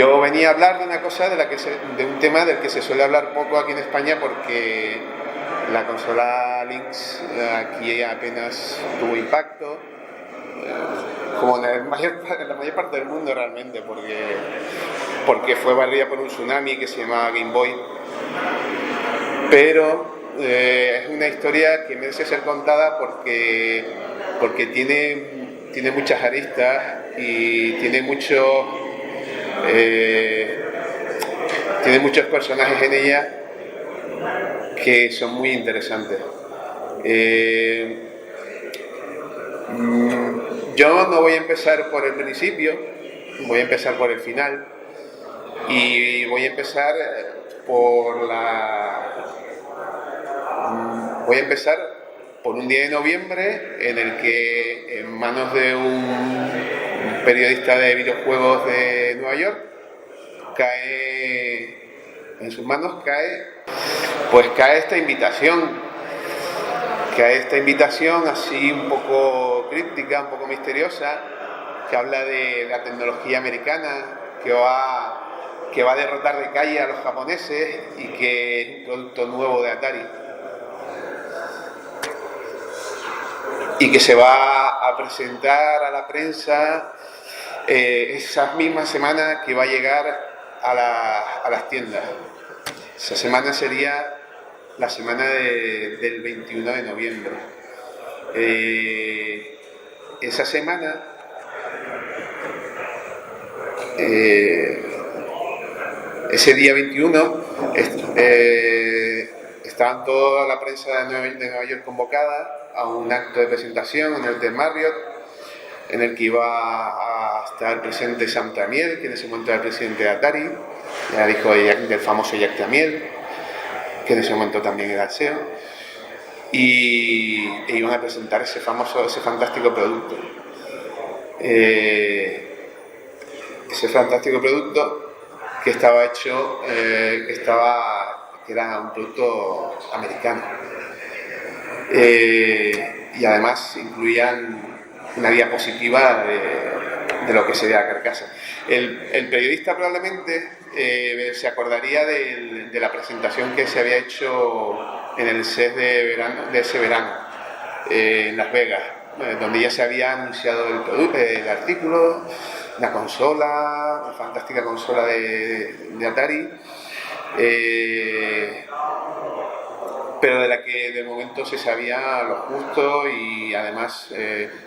yo venía a hablar de una cosa de un tema del que se suele hablar poco aquí en España, porque la consola Lynx aquí apenas tuvo impacto, como en la mayor parte del mundo realmente, porque fue barrida por un tsunami que se llamaba Game Boy. Pero es una historia que merece ser contada porque tiene muchas aristas y tiene muchos personajes en ella que son muy interesantes. Yo no voy a empezar por el principio, voy a empezar por el final, y voy a empezar por un día de noviembre en el que, en manos de un periodista de videojuegos de Nueva York, cae esta invitación así un poco críptica, un poco misteriosa, que habla de la tecnología americana que va a derrotar de calle a los japoneses y que es un producto nuevo de Atari y que se va a presentar a la prensa esa misma semana que va a llegar a las tiendas. Esa semana sería la semana del 21 de noviembre. Esa semana ese día 21 estaban toda la prensa de Nueva York convocada a un acto de presentación en el Hotel Marriott, en el que iba a estar presente Sam Tramiel, que en ese momento era el presidente de Atari, era el hijo del famoso Jack Tramiel, que en ese momento también era el CEO, e iban a presentar ese fantástico producto. Ese fantástico producto que estaba hecho, que era un producto americano. Y además incluían una diapositiva de lo que sería la carcasa. El periodista probablemente se acordaría de la presentación que se había hecho en el CES de ese verano, en Las Vegas, donde ya se había anunciado el artículo, la consola, la fantástica consola de Atari, pero de la que de momento se sabía lo justo, y además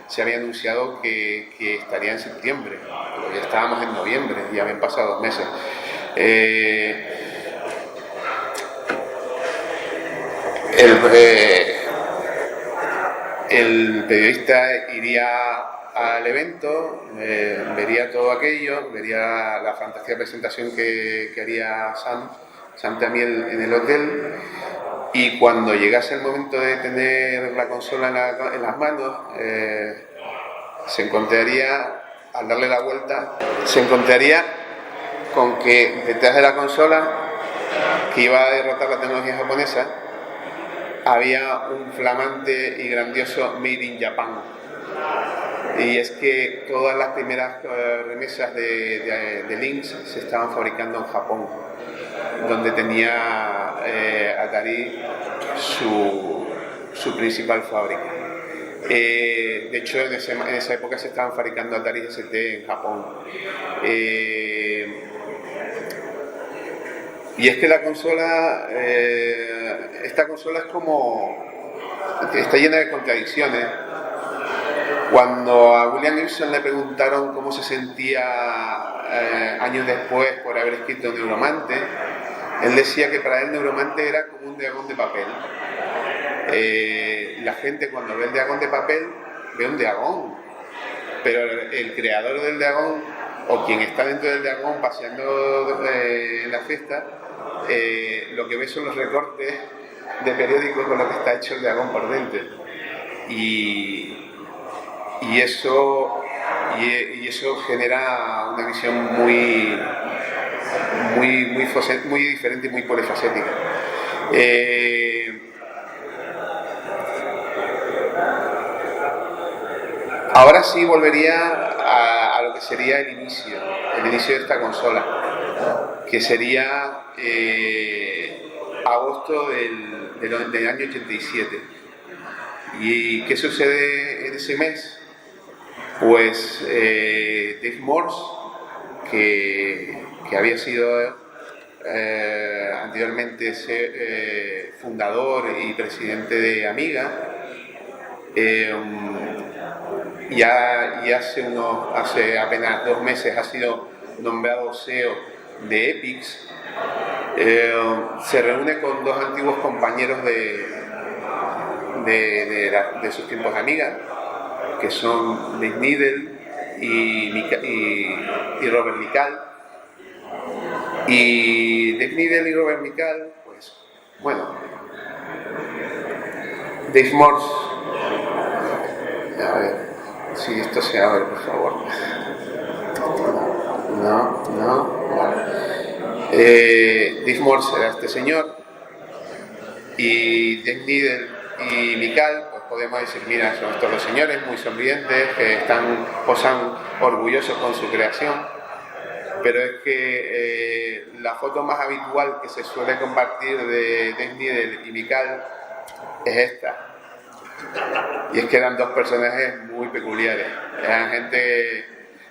se había anunciado que estaría en septiembre, pero ya estábamos en noviembre, ya habían pasado 2 meses. El periodista iría al evento, vería todo aquello, vería la fantástica presentación que haría Sam Tramiel en el hotel, y cuando llegase el momento de tener la consola en las manos, se encontraría, al darle la vuelta, se encontraría con que detrás de la consola, que iba a derrotar la tecnología japonesa, había un flamante y grandioso Made in Japan. Y es que todas las primeras remesas de Lynx se estaban fabricando en Japón, donde tenía Atari su principal fábrica. De hecho, en esa época se estaban fabricando Atari ST en Japón. Y es que esta consola está llena de contradicciones. Cuando a William Gibson le preguntaron cómo se sentía años después por haber escrito Neuromante, él decía que para él Neuromante era como un dragón de papel. La gente, cuando ve el dragón de papel, ve un dragón, pero el creador del dragón, o quien está dentro del dragón paseando en la fiesta, lo que ve son los recortes de periódicos con lo que está hecho el dragón por dentro. Y eso genera una visión muy diferente y muy polifacética. Ahora sí volvería a lo lo que sería el inicio de esta consola, que sería agosto del año 87. ¿Y qué sucede en ese mes? Pues Dave Morse, que había sido anteriormente fundador y presidente de Amiga, y hace apenas 2 meses ha sido nombrado CEO de Epix. Se reúne con 2 antiguos compañeros de sus tiempos de Amiga, que son Dave Needle y Robert Mical. Y Dave Needle y Robert Mical, pues bueno, Dave Morse, a ver si esto se abre, por favor. Dave Morse era este señor, y Dave Needle y Mical, pues podemos decir, mira, son estos 2 señores muy sonrientes que posan orgullosos con su creación, pero es que la foto más habitual que se suele compartir de Dave Needle y Mical es esta. Y es que eran 2 personajes muy peculiares,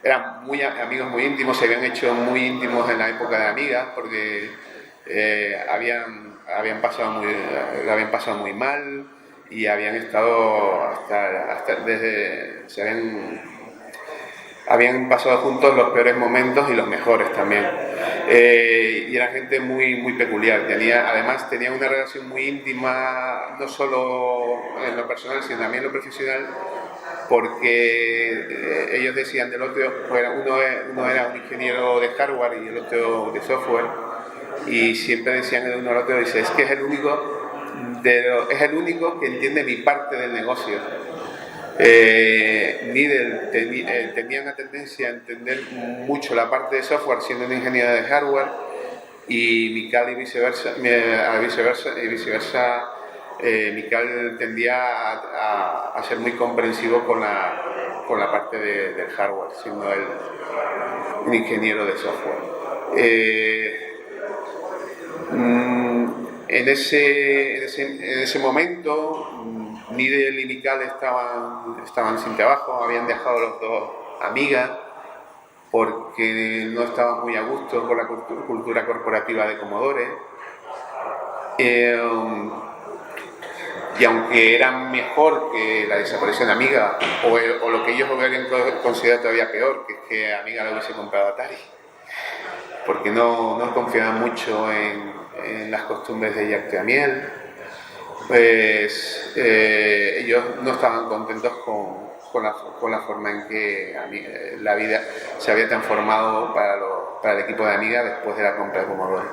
eran amigos muy íntimos, se habían hecho muy íntimos en la época de Amiga, porque habían pasado muy mal y habían estado habían pasado juntos los peores momentos y los mejores también. Y era gente muy, muy peculiar. Además tenía una relación muy íntima, no solo en lo personal, sino también en lo profesional, porque ellos decían del otro, uno era un ingeniero de hardware y el otro de software, y siempre decían el uno al otro, dice, es que es el único que entiende mi parte del negocio. Needle tenía una tendencia a entender mucho la parte de software siendo un ingeniero de hardware, y Mical y viceversa, Mical tendía a ser muy comprensivo con la parte del hardware, siendo él un ingeniero de software. En ese momento, Needle y Mical estaban sin trabajo, habían dejado los 2 Amiga porque no estaban muy a gusto con la cultura corporativa de Commodore. Y aunque eran mejor que la desaparición de Amiga, o lo que ellos hubieran considerado todavía peor, que es que Amiga lo hubiese comprado Atari, porque no confiaban mucho en las costumbres de Jack Tramiel, pues ellos no estaban contentos con la forma en que la vida se había transformado para el equipo de Amiga después de la compra de Commodore.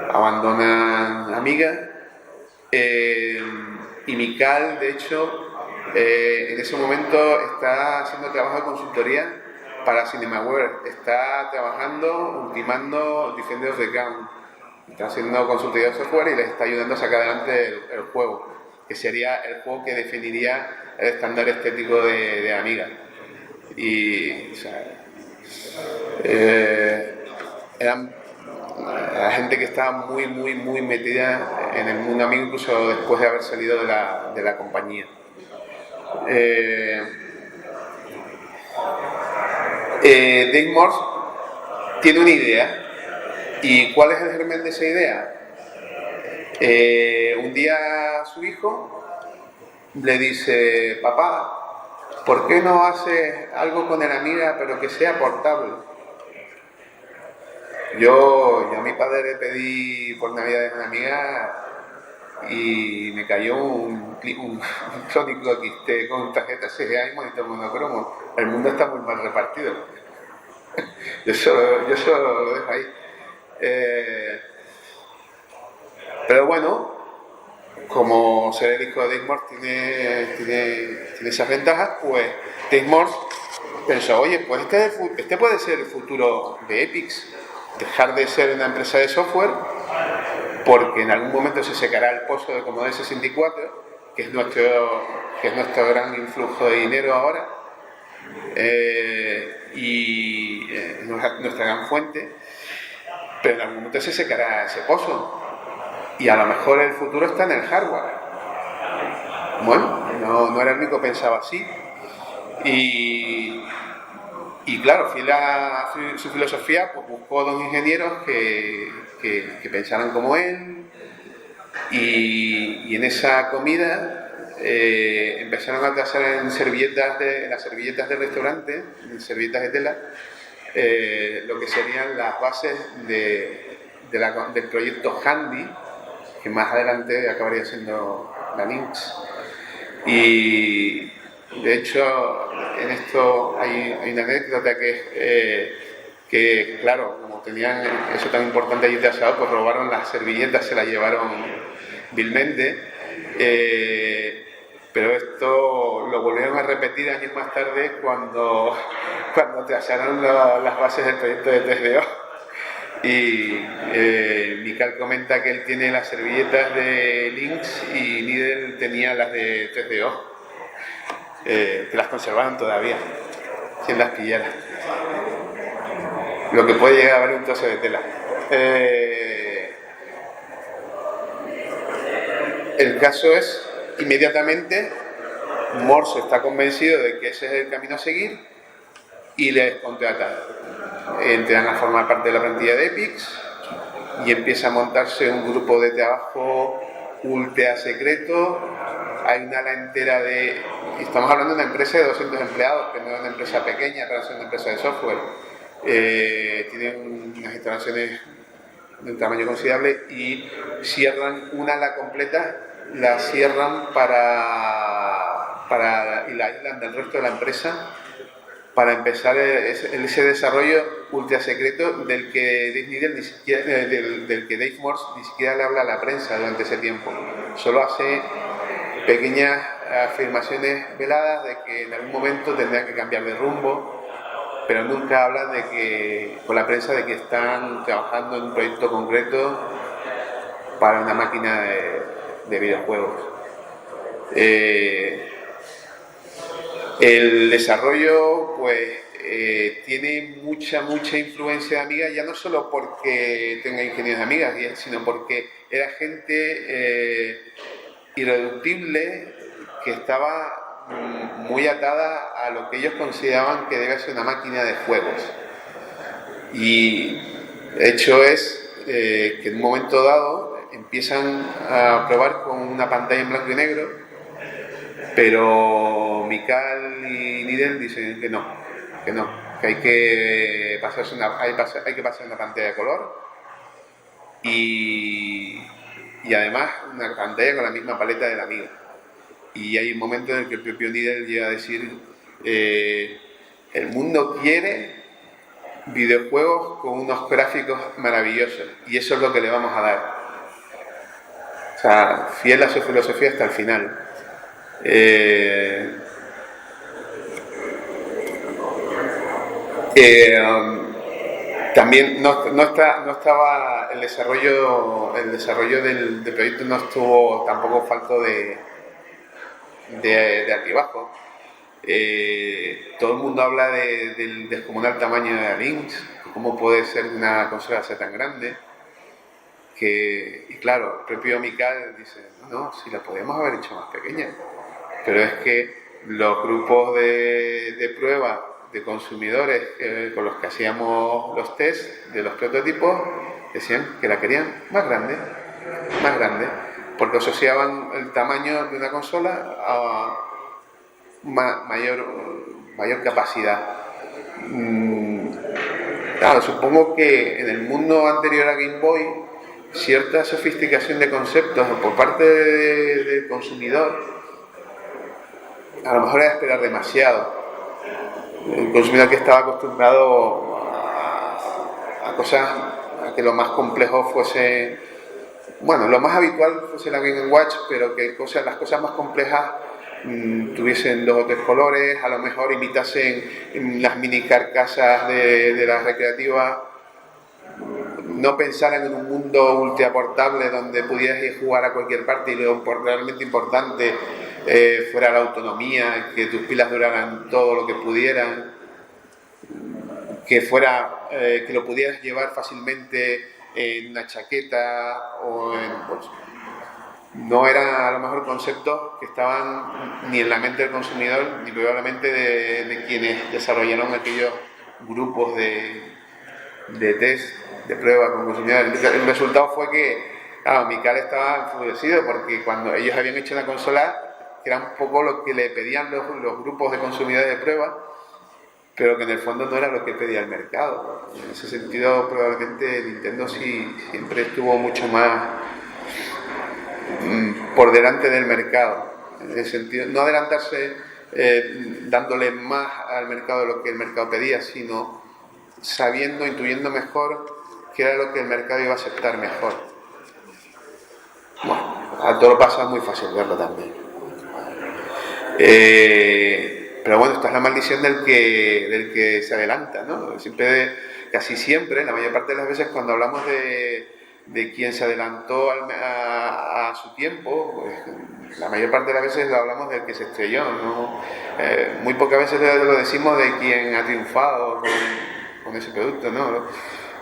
Abandonan Amiga, y Mical, de hecho, en ese momento está haciendo trabajo de consultoría para Cinemaware, está trabajando, ultimando Defenders of the Crown, está haciendo consultoría de software y les está ayudando a sacar adelante el juego, que sería el juego que definiría el estándar estético de Amiga. Y o sea, eran la gente que estaba muy, muy, muy metida en el mundo Amiga, incluso después de haber salido de la compañía. Dave Morse tiene una idea. ¿Y cuál es el germen de esa idea? Un día su hijo le dice, papá, ¿por qué no haces algo con el Amiga pero que sea portable? Yo a mi padre le pedí por Navidad una Amiga y me cayó un Sónico XT con tarjeta CGA y monitor monocromo. El mundo está muy mal repartido. Yo solo lo dejo ahí. Pero bueno, como ser el hijo de Dave Morse tiene esas ventajas, pues Dave Morse pensó, oye, pues este puede ser el futuro de Epix, dejar de ser una empresa de software, porque en algún momento se secará el pozo de Commodore 64, que es nuestro gran influjo de dinero ahora, nuestra gran fuente, pero en algún momento se secará ese pozo y a lo mejor el futuro está en el hardware. Bueno, no era el único que pensaba así. Y claro, fiel a su filosofía, pues buscó dos ingenieros que pensaran como él, y en esa comida empezaron a trazar en las servilletas del restaurante, en servilletas de tela, lo que serían las bases del proyecto Handy, que más adelante acabaría siendo la Lynx. Y de hecho, en esto hay una anécdota que claro, como tenían eso tan importante allí trazado, pues robaron las servilletas, se las llevaron vilmente, pero esto lo volvieron a repetir años más tarde cuando trazaron las bases del proyecto de 3DO. Y Miquel comenta que él tiene las servilletas de Lynx y Nidel tenía las de 3DO, que las conservaban todavía, quien las pillara. Lo que puede llegar a haber un trozo de tela. El caso es, inmediatamente, Morse está convencido de que ese es el camino a seguir y les contrata. Entran a formar parte de la plantilla de Epix y empieza a montarse un grupo de trabajo ultra secreto. Hay una ala entera de... Estamos hablando de una empresa de 200 empleados, que no es una empresa pequeña, pero es una empresa de software. Tienen unas instalaciones de un tamaño considerable y cierran una ala completa, la cierran y la aíslan del resto de la empresa para empezar ese desarrollo ultra secreto del que Dave Morse ni siquiera le habla a la prensa durante ese tiempo. Solo hace pequeñas afirmaciones veladas de que en algún momento tendrán que cambiar de rumbo, pero nunca hablan con la prensa de que están trabajando en un proyecto concreto para una máquina de videojuegos. El desarrollo pues tiene mucha influencia de Amiga, ya no solo porque tenga ingenieros de Amiga, sino porque era gente irreductible que estaba muy atada a lo que ellos consideraban que debe ser una máquina de juegos. Y de hecho es que en un momento dado empiezan a probar con una pantalla en blanco y negro, pero Miquel y Nidel dicen que hay que pasar una pantalla de color y además una pantalla con la misma paleta de la Amiga. Y hay un momento en el que el propio Nidel llega a decir el mundo quiere videojuegos con unos gráficos maravillosos y eso es lo que le vamos a dar. O sea, fiel a su filosofía hasta el final. También no estaba el desarrollo del proyecto, no estuvo tampoco falto de altibajo. Todo el mundo habla del descomunal tamaño de la Lynx, cómo puede ser una consola ser tan grande, y claro, el propio Miquel dice, no, si la podíamos haber hecho más pequeña, pero es que los grupos de prueba de consumidores con los que hacíamos los tests de los prototipos decían que la querían más grande, porque asociaban el tamaño de una consola a mayor capacidad. Claro, supongo que en el mundo anterior a Game Boy cierta sofisticación de conceptos por parte del consumidor a lo mejor era esperar demasiado. El consumidor que estaba acostumbrado a cosas, a que lo más complejo fuese, bueno, lo más habitual fuese la Game & Watch, pero que las cosas más complejas tuviesen 2 o 3 colores, a lo mejor imitasen las mini carcasas de las recreativas, no pensaran en un mundo ultra portable donde pudieras ir a jugar a cualquier parte y lo realmente importante fuera la autonomía, que tus pilas duraran todo lo que pudieran, que fuera que lo pudieras llevar fácilmente en una chaqueta o en bolsa. No eran a lo mejor conceptos que estaban ni en la mente del consumidor ni probablemente de quienes desarrollaron aquellos grupos de test, de prueba con consumidores. El resultado fue que, claro, Mical estaba enfurecido porque cuando ellos habían hecho la consola, que era un poco lo que le pedían los grupos de consumidores de prueba, pero que en el fondo no era lo que pedía el mercado. En ese sentido, probablemente Nintendo sí siempre estuvo mucho más por delante del mercado. En ese sentido, no adelantarse dándole más al mercado de lo que el mercado pedía, sino sabiendo, intuyendo mejor qué era lo que el mercado iba a aceptar mejor. Bueno, a todo lo pasa, es muy fácil verlo también. Pero bueno, esta es la maldición del que se adelanta, ¿no? Casi siempre, la mayor parte de las veces cuando hablamos de quien se adelantó a su tiempo, pues, la mayor parte de las veces lo hablamos del que se estrelló, ¿no? Muy pocas veces lo decimos de quien ha triunfado con ese producto, ¿no?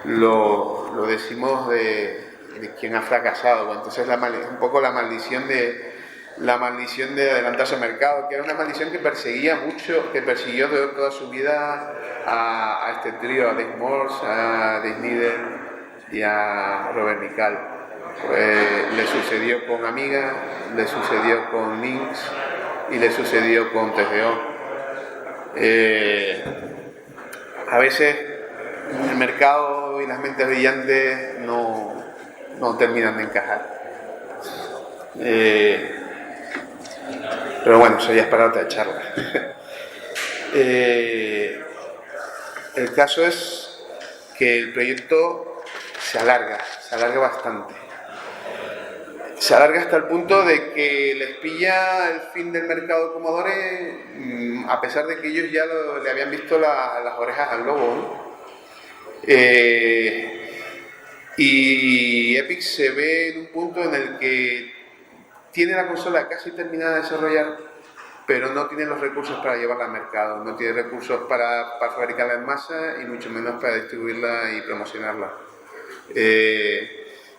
Lo decimos de quien ha fracasado. Pues entonces un poco la maldición de adelantarse al mercado, que era una maldición que persiguió toda su vida a este trío, a Dave Morse, a Dave Needle y a Robert Mical. Pues le sucedió con Amiga, le sucedió con Lynx y le sucedió con TGO. A veces el mercado y las mentes brillantes no terminan de encajar. Pero bueno, eso ya es para otra charla. El caso es que el proyecto se alarga bastante. Se alarga hasta el punto de que les pilla el fin del mercado de Commodore, a pesar de que ellos ya le habían visto las orejas al lobo, ¿no? Y Epic se ve en un punto en el que tiene la consola casi terminada de desarrollar, pero no tiene los recursos para llevarla al mercado, no tiene recursos para fabricarla en masa y mucho menos para distribuirla y promocionarla.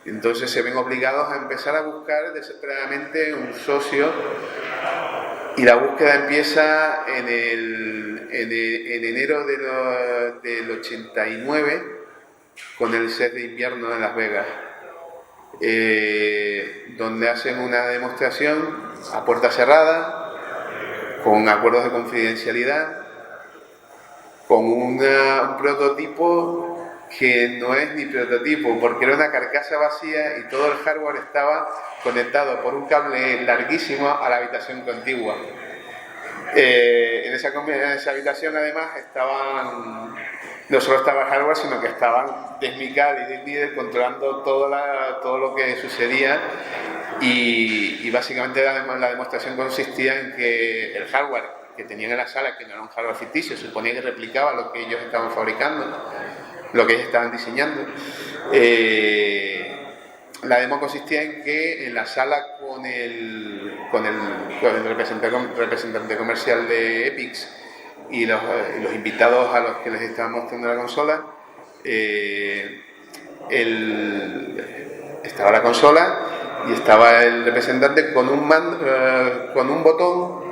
Entonces se ven obligados a empezar a buscar desesperadamente un socio, y la búsqueda empieza en enero del 89 con el set de invierno en Las Vegas. Donde hacen una demostración a puerta cerrada, con acuerdos de confidencialidad, con un prototipo que no es ni prototipo, porque era una carcasa vacía y todo el hardware estaba conectado por un cable larguísimo a la habitación contigua. En esa habitación además no solo estaba el hardware, sino que estaban Dave Mical y Dave Needle controlando todo lo que sucedía, y básicamente la demostración consistía en que el hardware que tenían en la sala, que no era un hardware ficticio, suponía que replicaba lo que ellos estaban fabricando, lo que ellos estaban diseñando. La demo consistía en que en la sala con el representante comercial de Epic y los invitados a los que les estaban mostrando la consola, estaba la consola y estaba el representante con un botón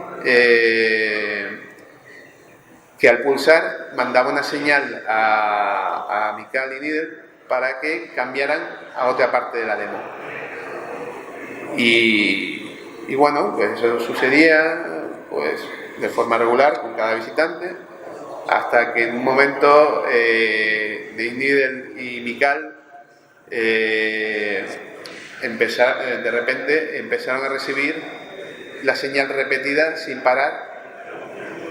que al pulsar mandaba una señal a Mical y Needle para que cambiaran a otra parte de la demo. Y bueno, pues eso sucedía pues de forma regular con cada visitante, hasta que en un momento Dave Needle y Mical de repente empezaron a recibir la señal repetida sin parar,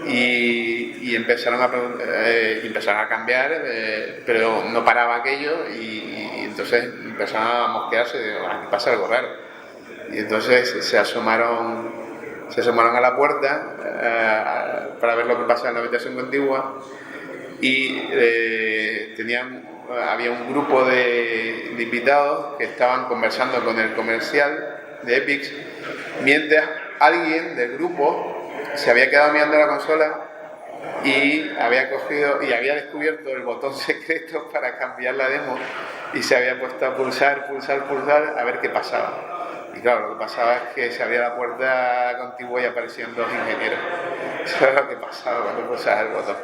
y empezaron a cambiar, pero no paraba aquello, y entonces empezaron a mosquearse, aquí pasa algo raro, y entonces se asomaron a la puerta para ver lo que pasaba en la habitación contigua, y había un grupo de invitados que estaban conversando con el comercial de Epic, mientras alguien del grupo se había quedado mirando la consola y había cogido y había descubierto el botón secreto para cambiar la demo y se había puesto a pulsar a ver qué pasaba. Y claro, lo que pasaba es que se abría la puerta contigua y aparecían dos ingenieros. Eso es lo que pasaba cuando pulsabas el botón.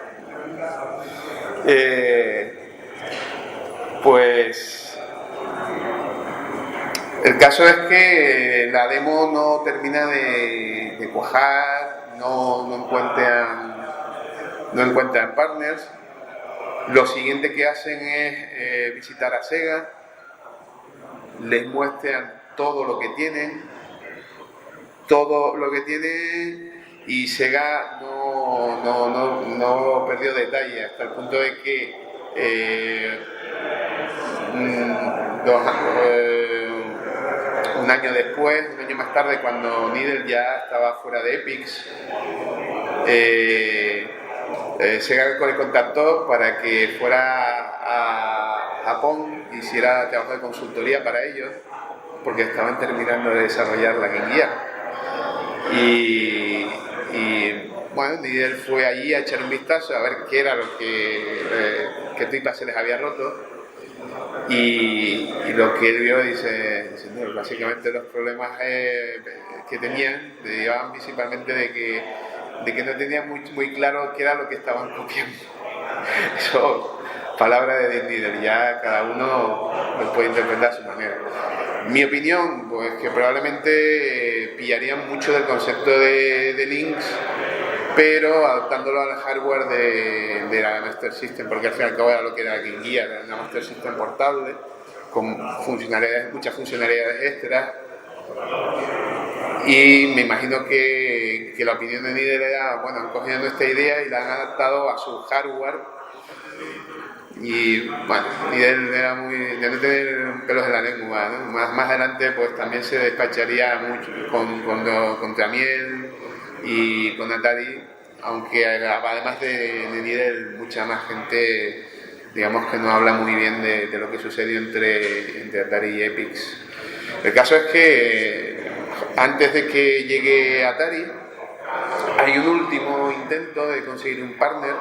Pues el caso es que la demo no termina de cuajar, no encuentran partners. Lo siguiente que hacen es visitar a Sega, les muestran todo lo que tienen, y Sega no perdió detalle hasta el punto de que un año después, un año más tarde, cuando Needle ya estaba fuera de Epyx, Sega le contactó para que fuera a Japón, hiciera trabajo de consultoría para ellos, porque estaban terminando de desarrollar la Game Gear. Y bueno, Needle fue allí a echar un vistazo a ver qué era lo qué tripas se les había roto. Y lo que él vio, dice no, básicamente los problemas que tenían derivaban principalmente de que no tenían muy claro qué era lo que estaban copiando. Eso, palabra de Needle, ya cada uno lo puede interpretar a su manera. Mi opinión, pues que probablemente pillarían mucho del concepto de Lynx, pero adaptándolo al hardware de la Master System, porque al fin y al cabo era lo que era Game Gear, era una Master System portable con muchas funcionalidades extras, y me imagino que la opinión de Needle era, bueno, han cogido esta idea y la han adaptado a su hardware. Y bueno, Needle era de no tener pelos en la lengua, ¿no? Más adelante pues también se despacharía mucho con Tramiel y con Atari, aunque además de Needle mucha más gente, digamos, que no habla muy bien de lo que sucedió entre Atari y Epyx. El caso es que antes de que llegue Atari hay un último intento de conseguir un partner,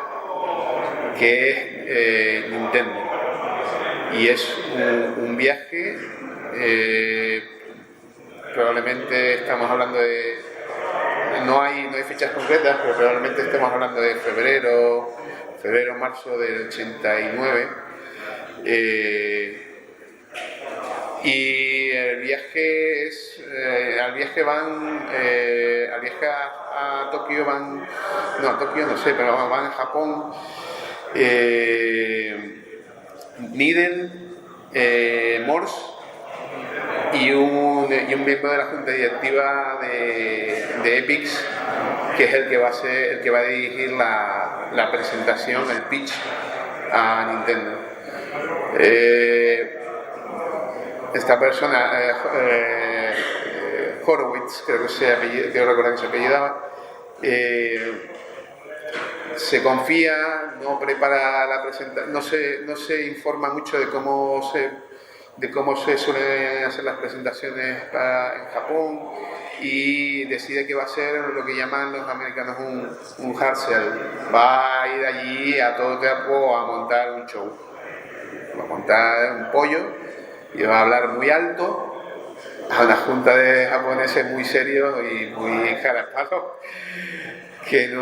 que es Nintendo, y es un viaje, probablemente estamos hablando de, no hay fechas concretas, pero probablemente estemos hablando de febrero, marzo del 89, y el viaje es, al viaje a Tokio van, no, a Tokio no sé, pero van a Japón, Needle, Morse y un miembro de la junta directiva de Epyx, que es el que va a dirigir la presentación, el pitch a Nintendo. Esta persona, Horowitz, creo recordar que se apellidaba, se confía, no prepara la presentación, no se informa mucho de cómo se suelen hacer las presentaciones en Japón, y decide que va a ser lo que llaman los americanos un hard sell. Va a ir allí a todo trapo a montar un show, va a montar un pollo y va a hablar muy alto a una junta de japoneses muy serios y muy caraspados, que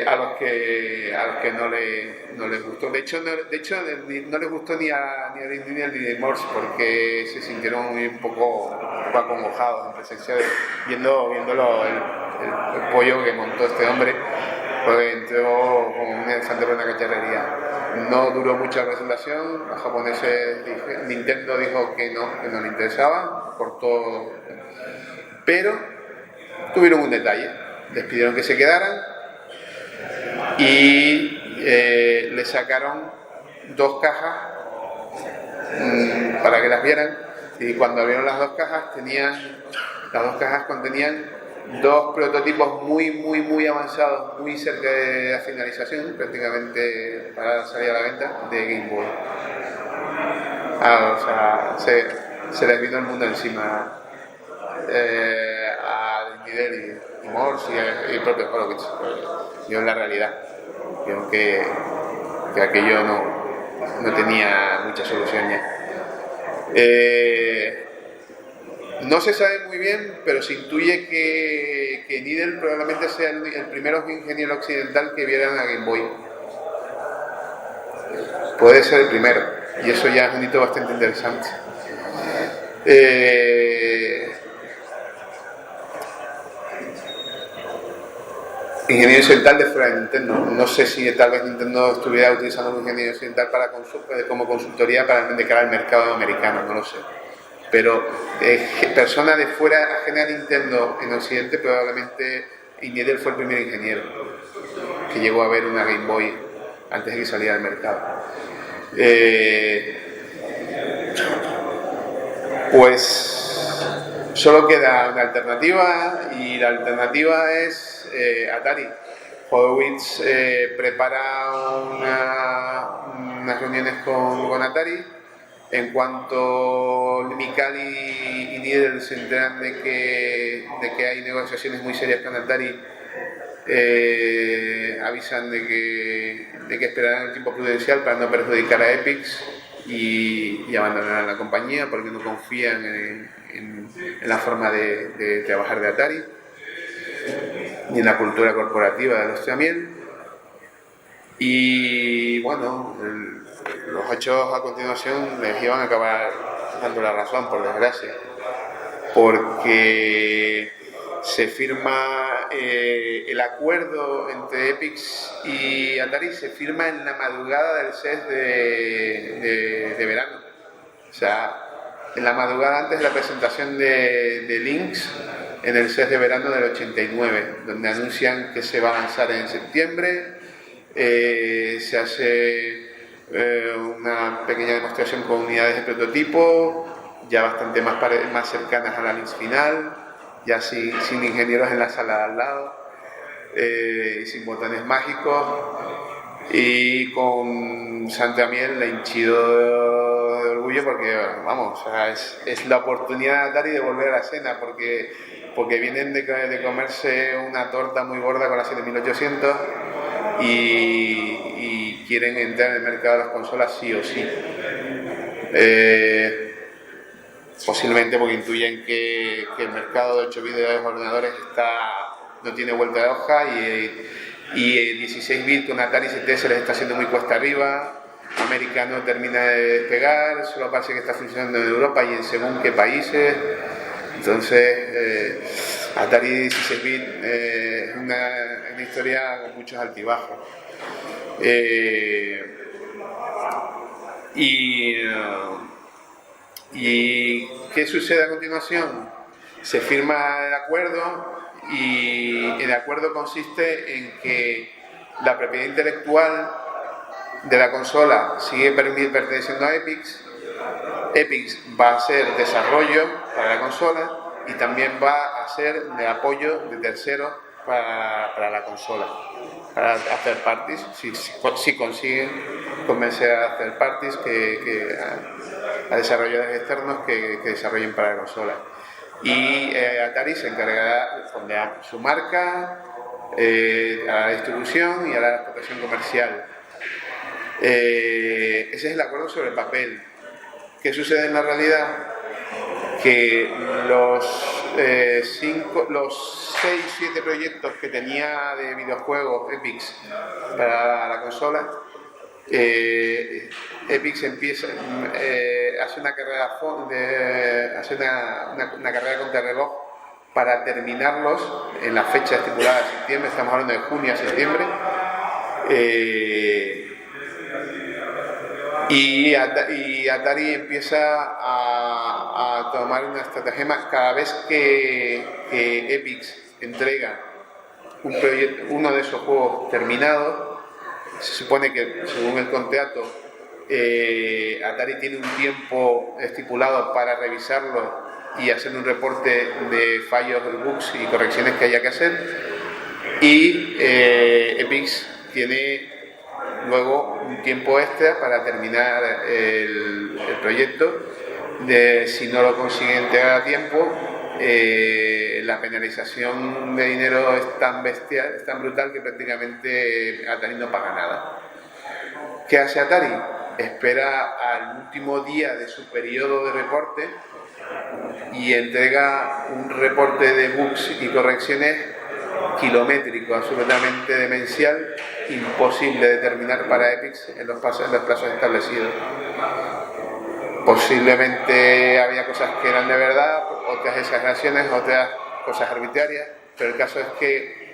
a los que no les gustó. De hecho no les gustó ni a Needle ni a Morse, porque se sintieron un poco acongojados en presencia viéndolo el pollo que montó este hombre, pues entró como un elefante por una cacharrería. No duró mucho la presentación, los japoneses, Nintendo dijo que no le interesaba, cortó, pero tuvieron un detalle. Les pidieron que se quedaran y le sacaron 2 cajas para que las vieran, y cuando abrieron las 2 cajas contenían 2 prototipos muy avanzados, muy cerca de la finalización, prácticamente para salir a la venta, de Game Boy. Se les vino el mundo encima. A Nidel y Morse y el propio Horowitz. Yo en la realidad creo que aquello no tenía mucha solución ya. No se sabe muy bien, pero se intuye que Nidel probablemente sea el primer ingeniero occidental que viera una Game Boy. Puede ser el primero, y eso ya es un hito bastante interesante. Ingeniero occidental de fuera de Nintendo. No sé si tal vez Nintendo estuviera utilizando un ingeniero occidental como consultoría de cara al mercado americano, no lo sé. Pero persona de fuera ajena a Nintendo en Occidente, probablemente Nidel fue el primer ingeniero que llegó a ver una Game Boy antes de que saliera al mercado. Pues solo queda una alternativa, y la alternativa es Atari. Horowitz prepara unas reuniones con Atari. En cuanto Micali y Nidel se enteran de que hay negociaciones muy serias con Atari, avisan de que esperarán el tiempo prudencial para no perjudicar a Epyx y abandonarán la compañía porque no confían en la forma de trabajar de Atari ni en la cultura corporativa de los Tramiel. Y bueno, los hechos a continuación les iban a acabar dando la razón, por desgracia, porque se firma el acuerdo entre Epyx y Atari, se firma en la madrugada del CES de verano. O sea, en la madrugada antes de la presentación de Lynx en el CES de verano del 89, donde anuncian que se va a lanzar en septiembre. Se hace una pequeña demostración con unidades de prototipo, ya bastante más cercanas a la Lynx final, ya sin ingenieros en la sala de al lado, sin botones mágicos, y con Santamiel hinchido de orgullo porque, vamos, o sea, es la oportunidad de Atari de volver a la escena, porque vienen de comerse una torta muy gorda con la 7800 y quieren entrar en el mercado de las consolas sí o sí. Posiblemente porque intuyen que el mercado de 8 bits de los ordenadores no tiene vuelta de hoja, y 16 bits con Atari ST se les está haciendo muy cuesta arriba. América no termina de despegar, solo parece que está funcionando en Europa y en según qué países. Entonces, Atari 16 bits es una historia con muchos altibajos. ¿Y qué sucede a continuación? Se firma el acuerdo, y el acuerdo consiste en que la propiedad intelectual de la consola sigue perteneciendo a Epyx. Epyx va a hacer desarrollo para la consola y también va a ser de apoyo de terceros para la consola, para hacer parties, si consiguen convencer a hacer parties a desarrolladores externos que desarrollen para la consola. Y Atari se encargará de fondear su marca, a la distribución y a la explotación comercial. Ese es el acuerdo sobre el papel. ¿Qué sucede en la realidad? Que los 6-7 proyectos que tenía de videojuegos Epyx para la consola, Epyx hace una carrera una carrera contrarreloj para terminarlos en la fecha estipulada de septiembre. Estamos hablando de junio a septiembre. Y Atari empieza a tomar una estratagema cada vez que Epyx entrega uno de esos juegos terminados. Se supone que, según el contrato, Atari tiene un tiempo estipulado para revisarlo y hacer un reporte de fallos, bugs y correcciones que haya que hacer, y Epyx tiene luego un tiempo extra para terminar el proyecto. Si no lo consigue entregar a tiempo, la penalización de dinero es tan bestial, es tan brutal que prácticamente Atari no paga nada. ¿Qué hace Atari? Espera al último día de su periodo de reporte y entrega un reporte de bugs y correcciones kilométrico, absolutamente demencial, imposible de determinar para Epix en los plazos establecidos. Posiblemente había cosas que eran de verdad, otras exageraciones, otras cosas arbitrarias, pero el caso es que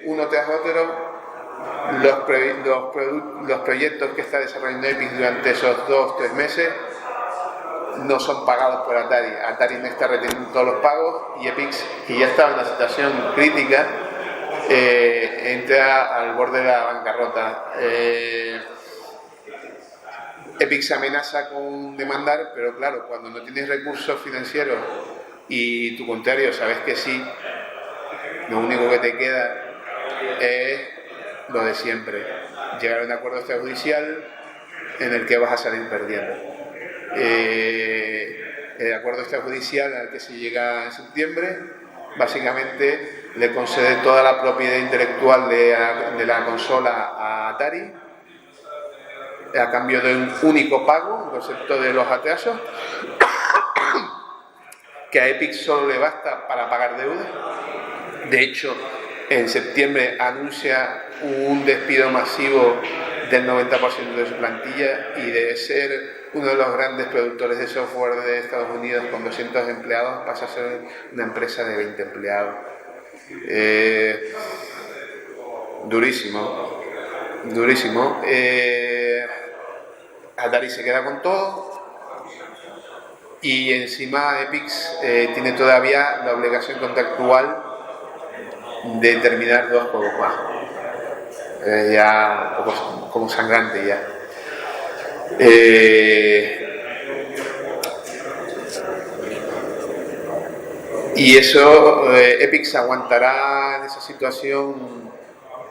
uno tras otro los proyectos que está desarrollando Epix durante esos 2-3 meses no son pagados por Atari. Atari no está reteniendo todos los pagos y Epix, que ya estaba en una situación crítica, entra al borde de la bancarrota. Epix amenaza con demandar, pero claro, cuando no tienes recursos financieros y tu contrario sabes que sí, lo único que te queda es lo de siempre, llegar a un acuerdo extrajudicial en el que vas a salir perdiendo. El acuerdo extrajudicial al que se llega en septiembre básicamente le concede toda la propiedad intelectual de la consola a Atari a cambio de un único pago, el concepto de los atrasos, que a Epic solo le basta para pagar deudas. De hecho, en septiembre anuncia un despido masivo del 90% de su plantilla y de ser uno de los grandes productores de software de Estados Unidos con 200 empleados pasa a ser una empresa de 20 empleados. Durísimo. Atari se queda con todo y encima Epix tiene todavía la obligación contractual de terminar 2 juegos más. Ya como sangrante ya. Y eso, Epix aguantará en esa situación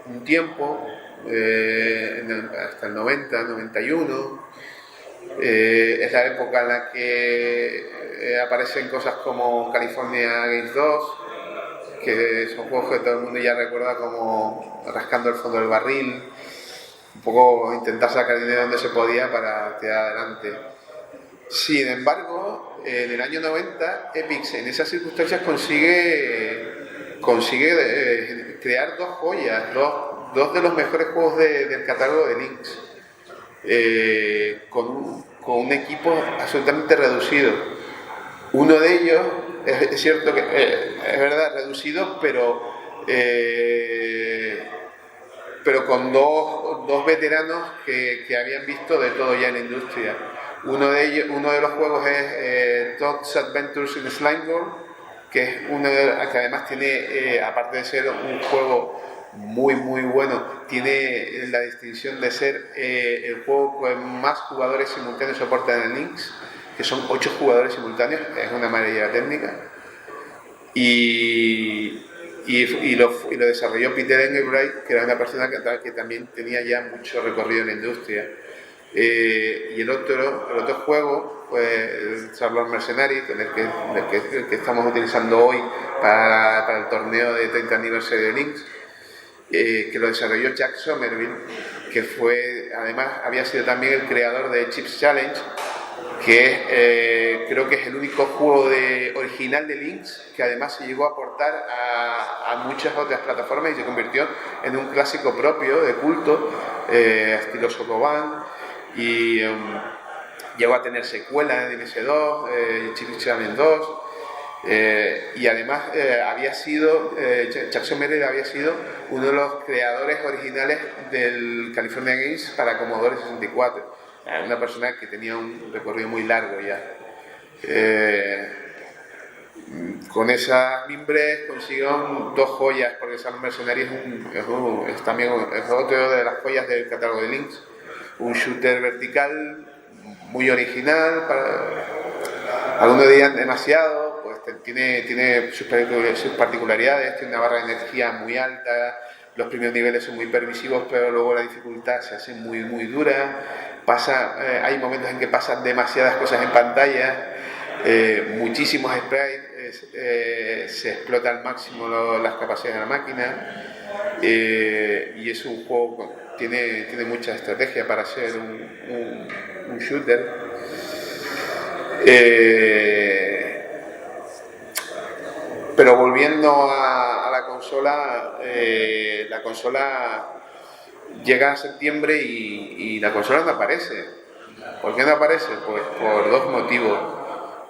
un tiempo, hasta el 90, 91. Es la época en la que aparecen cosas como California Games 2, que son juegos que todo el mundo ya recuerda como rascando el fondo del barril, un poco intentar sacar dinero donde se podía para tirar adelante. Sin embargo, en el año 90, Epix en esas circunstancias consigue crear 2 joyas, dos de los mejores juegos del catálogo de Lynx, con un equipo absolutamente reducido. Uno de ellos, es cierto que es verdad, reducido, pero con dos veteranos que habían visto de todo ya en la industria. Uno de los juegos es Todd's Adventures in Slime World, que es que además tiene, aparte de ser un juego muy bueno, tiene la distinción de ser el juego con más jugadores simultáneos soportan en Lynx, que son 8 jugadores simultáneos, es una maravilla técnica, y lo desarrolló Peter Engelbreit, que era una persona que también tenía ya mucho recorrido en la industria. Y el otro juego fue el Charlotte Mercenary, el que estamos utilizando hoy para el torneo de 30 aniversario de Lynx, que lo desarrolló Jack Somerville, que además había sido también el creador de Chips Challenge, que creo que es el único juego original de Lynx que además se llegó a aportar a muchas otras plataformas y se convirtió en un clásico propio de culto, estilo Sokoban, y llegó a tener secuela en MS2, Chips Challenge 2, y además Chuck Sommerville había sido uno de los creadores originales del California Games para Commodore 64. Una persona que tenía un recorrido muy largo ya. Con esas mimbres consiguieron 2 joyas, porque Charlotte Mercenary es también otro de las joyas del catálogo de Lynx. Un shooter vertical muy original, algunos dirían demasiado, pues tiene sus particularidades, tiene una barra de energía muy alta, los primeros niveles son muy permisivos, pero luego la dificultad se hace muy dura. Hay momentos en que pasan demasiadas cosas en pantalla, muchísimos sprites, se explota al máximo las capacidades de la máquina, y es un juego que tiene mucha estrategia para ser un shooter. Pero volviendo a la consola llega a septiembre y la consola no aparece. ¿Por qué no aparece? Pues por dos motivos.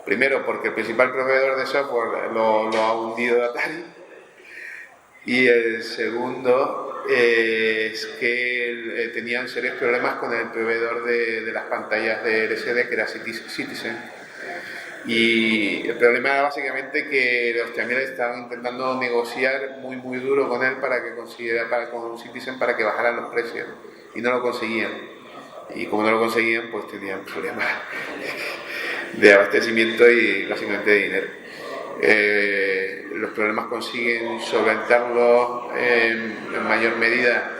Primero, porque el principal proveedor de software lo ha hundido Atari. Y el segundo es que tenían serios problemas con el proveedor de las pantallas de LCD, que era Citizen. Y el problema era básicamente que los también estaban intentando negociar muy duro con él para que consiguiera, con Citizen, para que bajaran los precios, y no lo conseguían. Y como no lo conseguían, pues tenían problemas de abastecimiento y básicamente de dinero. Los problemas consiguen solventarlos en mayor medida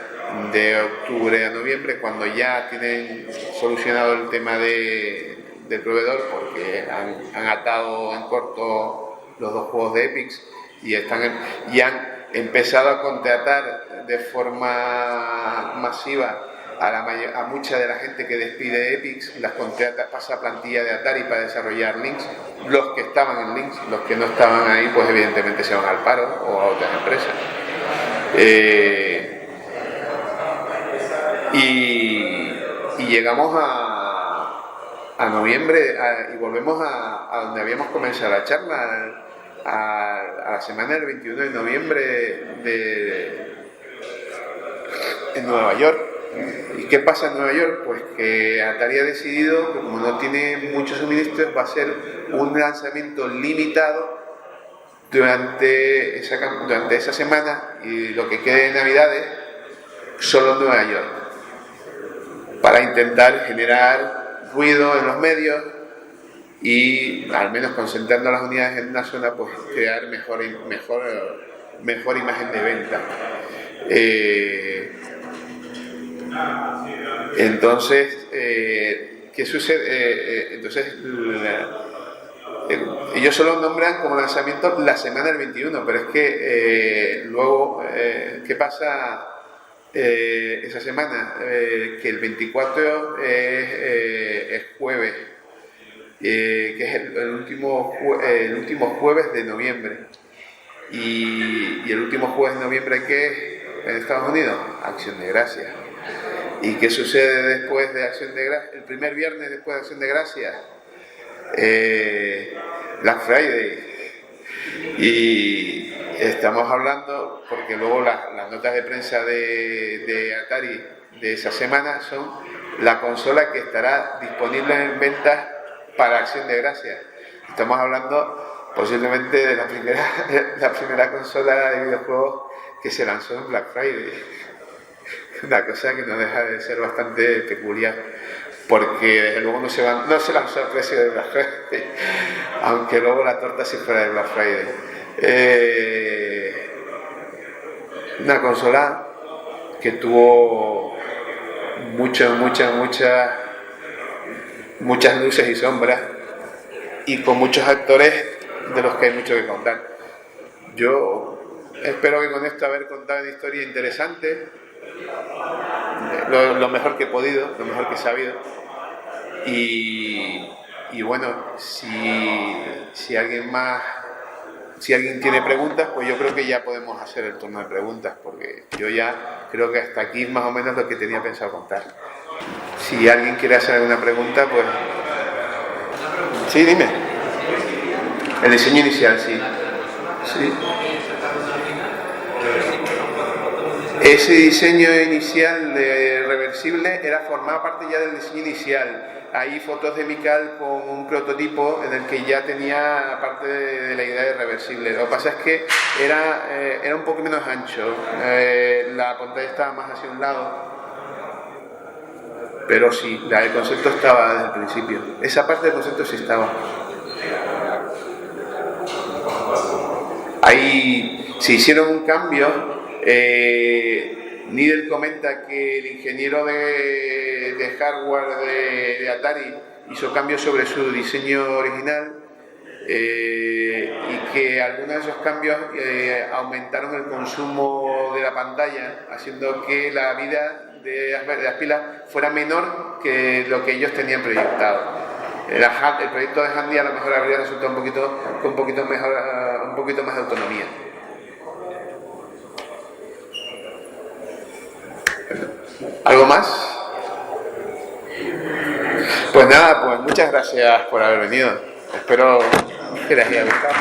de octubre a noviembre, cuando ya tienen solucionado el tema del proveedor, porque han atado en corto los dos juegos de Epic y han empezado a contratar de forma masiva a mucha de la gente que despide Epic, las contrata, pasa a plantilla de Atari para desarrollar Lynx. Los que estaban en Lynx, los que no estaban ahí, pues evidentemente se van al paro o a otras empresas. Y llegamos a noviembre y volvemos a donde habíamos comenzado la charla, a la semana del 21 de noviembre en Nueva York. ¿Y qué pasa en Nueva York? Pues que Atari ha decidido que, como no tiene muchos suministros, va a ser un lanzamiento limitado durante esa semana, y lo que quede de Navidades solo en Nueva York, para intentar generar ruido en los medios y, al menos concentrando las unidades en una zona, pues crear mejor imagen de venta. Entonces, ¿qué sucede? Ellos solo nombran como lanzamiento la semana del 21, pero es que luego, ¿qué pasa esa semana? Que el 24 es jueves, que es el último jueves de noviembre. Y el último jueves de noviembre, ¿qué es en Estados Unidos? Acción de Gracias. ¿Y qué sucede después de Acción de Gracias? El primer viernes después de Acción de Gracias, Black Friday. Y estamos hablando, porque luego las notas de prensa de Atari de esa semana son la consola que estará disponible en ventas para Acción de Gracias. Estamos hablando posiblemente de la primera consola de videojuegos que se lanzó en Black Friday. Una cosa que no deja de ser bastante peculiar, porque desde luego no se lanzó al precio de Black Friday, aunque luego la torta sí fuera de Black Friday. Una consola que tuvo muchas luces y sombras, y con muchos actores de los que hay mucho que contar. Yo espero que con esto haber contado una historia interesante, lo mejor que he podido, lo mejor que he sabido. Y bueno, si alguien tiene preguntas, pues yo creo que ya podemos hacer el turno de preguntas, porque yo ya creo que hasta aquí más o menos lo que tenía pensado contar. Si alguien quiere hacer alguna pregunta, pues... Sí, dime. El diseño inicial, sí. Ese diseño inicial de reversible formaba parte ya del diseño inicial. Hay fotos de Mical con un prototipo en el que ya tenía parte de la idea de reversible. Lo que pasa es que era un poco menos ancho. La pantalla estaba más hacia un lado. Pero sí, el concepto estaba desde el principio. Esa parte del concepto sí estaba. Ahí se hicieron un cambio. Nidel comenta que el ingeniero de hardware de Atari hizo cambios sobre su diseño original, y que algunos de esos cambios aumentaron el consumo de la pantalla, haciendo que la vida de las pilas fuera menor que lo que ellos tenían proyectado. El proyecto de Handy a lo mejor habría resultado con un poquito más de autonomía. ¿Algo más? Pues nada, pues muchas gracias por haber venido. Espero que les haya gustado.